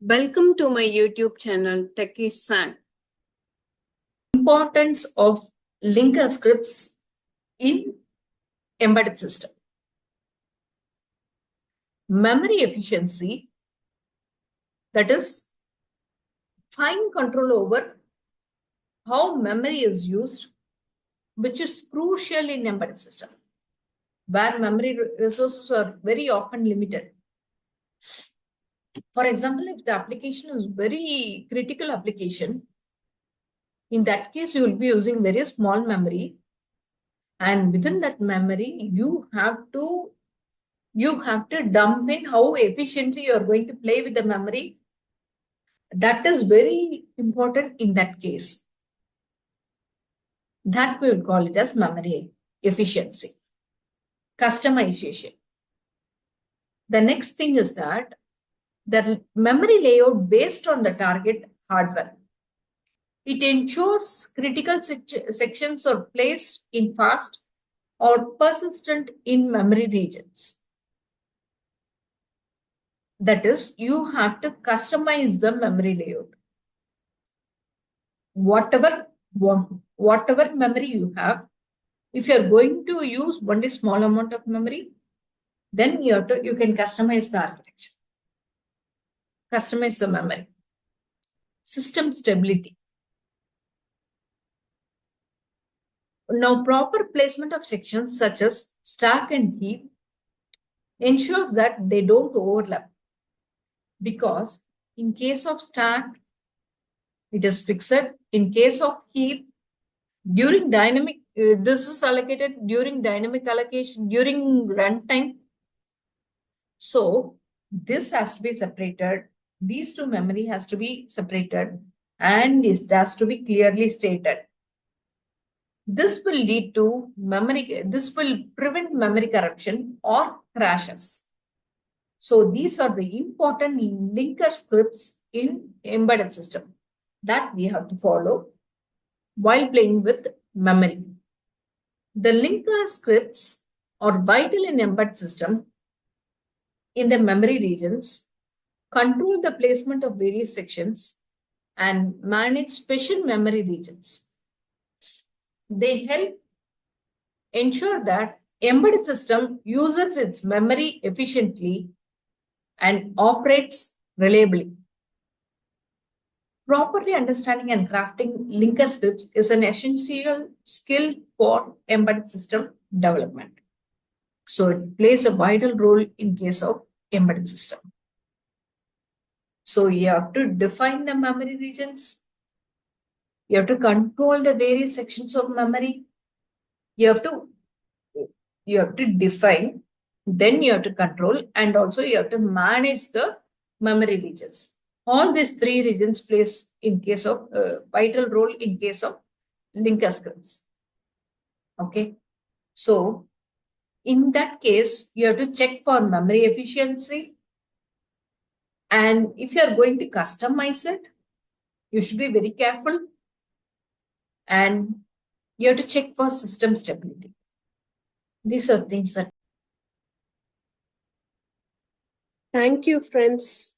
Welcome to my YouTube channel, Techie San. Importance of linker scripts in embedded system. Memory efficiency, that is fine control over how memory is used, which is crucial in embedded system, where memory resources are very often limited. For example, if the application is very critical application, in that case, you will be using very small memory. And within that memory, you have to dump in how efficiently you are going to play with the memory. That is very important in that case. That we will call it as memory efficiency. Customization. The next thing is that the memory layout based on the target hardware. It ensures critical sections are placed in fast or persistent in memory regions. That is, you have to customize the memory layout. Whatever memory you have, if you're going to use only small amount of memory, then you can customize the architecture. Customize the memory. System stability. Now, proper placement of sections such as stack and heap ensures that they don't overlap. Because in case of stack, it is fixed. In case of heap, during dynamic, this is allocated during dynamic allocation, during runtime. So this has to be separated. These two memory has to be separated and it has to be clearly stated. This will lead to this will prevent memory corruption or crashes. So these are the important linker scripts in embedded system that we have to follow while playing with memory. The linker scripts are vital in embedded system in the memory regions, control the placement of various sections, and manage special memory regions. They help ensure that embedded system uses its memory efficiently and operates reliably. Properly understanding and crafting linker scripts is an essential skill for embedded system development. So it plays a vital role in case of embedded system. So you have to define the memory regions. You have to control the various sections of memory. You have to define, then you have to control, and also you have to manage the memory regions. All these three regions plays in case of vital role in case of linker scripts. Okay. So in that case, you have to check for memory efficiency. And if you are going to customize it, you should be very careful. And you have to check for system stability. These are things that. Thank you, friends.